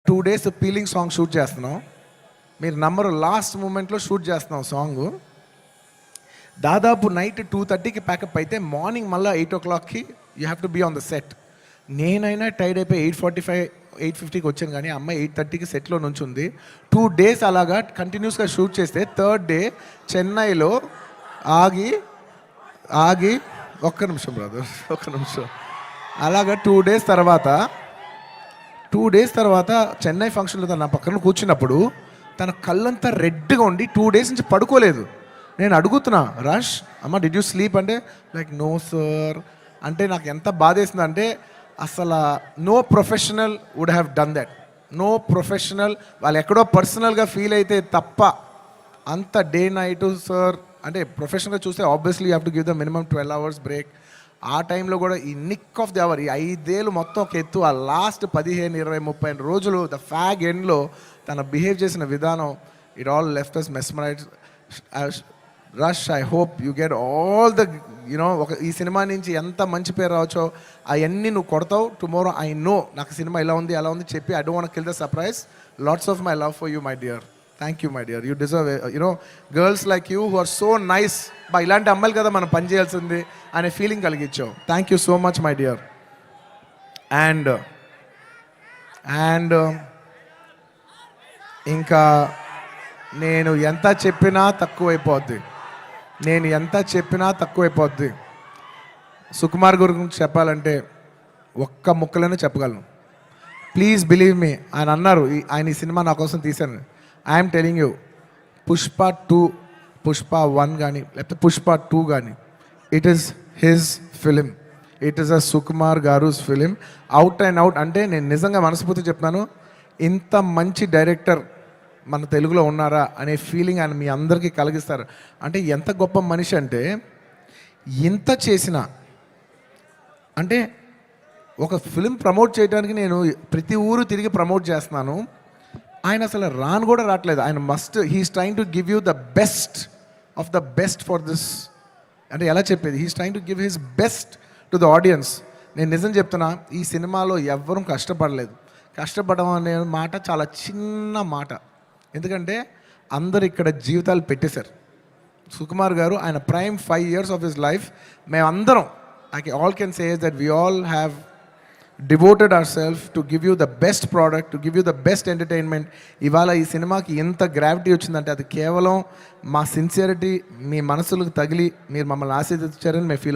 2 days peeling song shoot చేస్తున్నాం. మీరు నమ్మరు, లాస్ట్ మూమెంట్లో షూట్ చేస్తున్నాం సాంగ్. దాదాపు నైట్ 2:30కి ప్యాకప్ అయితే మార్నింగ్ మళ్ళీ 8 o'clockకి you have to be on the set. నేనైనా టైర్డ్ అయిపోయి 8:45 8:50కి వచ్చాను, కానీ అమ్మాయి 8:30కి సెట్లో నుంచి ఉంది. 2 days అలాగా కంటిన్యూస్గా షూట్ చేస్తే థర్డ్ డే చెన్నైలో ఆగి ఒక్క నిమిషం బ్రదర్, ఒక్క నిమిషం. అలాగా 2 days తర్వాత చెన్నై ఫంక్షన్లో తన పక్కన కూర్చున్నప్పుడు తన కళ్ళంతా రెడ్గా ఉండి 2 days నుంచి పడుకోలేదు. నేను అడుగుతున్నా, రష్ అమ్మ డిడ్ యూ స్లీప్ అంటే లైక్ నో సార్ అంటే నాకు ఎంత బాధేసింది అంటే అసలు no professional would have done that. No professional వాళ్ళు ఎక్కడో పర్సనల్గా ఫీల్ అయితే తప్ప అంత డే నైట్ సార్ అంటే ప్రొఫెషనల్గా చూస్తే obviously you have to give the minimum 12 hours break. ఆ టైంలో కూడా ఈ నిక్ ఆఫ్ ది అవర్ ఈ 5 ఏళ్ళు మొత్తం ఒక ఎత్తు, ఆ లాస్ట్ 15, 20, 30 రోజులు ద ఫ్యాగ్ ఎండ్లో తన బిహేవ్ చేసిన విధానం it all left us mesmerize. Rash I hope you get all the ఒక ఈ సినిమా నుంచి ఎంత మంచి పేరు రావచ్చో అవన్నీ నువ్వు కొడతావు. టుమారో ఐ నో నాకు సినిమా ఇలా ఉంది అలా ఉంది చెప్పి I don't want kill the surprise. Lots of my love for you my dear. Thank you my dear, you deserve girls like you who are so nice. ఇలాంటి అమ్మాయిలు కదా మనం పని చేయాల్సింది అనే ఫీలింగ్ కలిగించావు. Thank you so much my dear. And ఇంకా నేను ఎంత చెప్పినా తక్కువైపోద్ది. సుకుమార్ గురించి చెప్పాలంటే ఒక్క ముక్కలోనే చెప్పగలను. ప్లీజ్ బిలీవ్ మీ, ఆయన అన్నారు ఆయన ఈ సినిమా నా కోసం తీశాను. ఐఎమ్ టెలింగ్ యూ, పుష్ప 1 కానీ లేకపోతే పుష్ప 2 కానీ it is his film. It is a Sukumar గారుస్ ఫిలిం అవుట్ అండ్ అవుట్. అంటే నేను నిజంగా మనస్ఫూర్తి చెప్తున్నాను, ఇంత మంచి డైరెక్టర్ మన తెలుగులో ఉన్నారా అనే ఫీలింగ్ ఆయన మీ అందరికీ కలిగిస్తారు. అంటే ఎంత గొప్ప మనిషి అంటే ఇంత చేసిన అంటే ఒక ఫిలిం ప్రమోట్ చేయడానికి నేను ప్రతి ఊరు తిరిగి ప్రమోట్ చేస్తున్నాను. ఆయన అసలు కూడా రావట్లేదు. ఆయన he's trying to give you the best of the best for this. అంటే ఎలా చెప్పేది, he's trying to give his best to the audience. నేను నిజం చెప్తున్నా, ఈ సినిమాలో ఎవ్వరూ కష్టపడలేదు. కష్టపడడం అనే మాట చాలా చిన్న మాట, ఎందుకంటే అందరు ఇక్కడ జీవితాలు పెట్టేశారు. సుకుమార్ గారు ఆయన prime 5 years of his life మేమందరం all can say is that we all have devoted our self to give you the best product, to give you the best entertainment. ఇవాళ ఈ సినిమాకి ఎంత గ్రావిటీ వచ్చిందంటే అది కేవలం మా సిన్సియరిటీ మీ మనసులకు తగిలి మీరు మమ్మల్ని ఆశీర్వదించారని మేము ఫీల్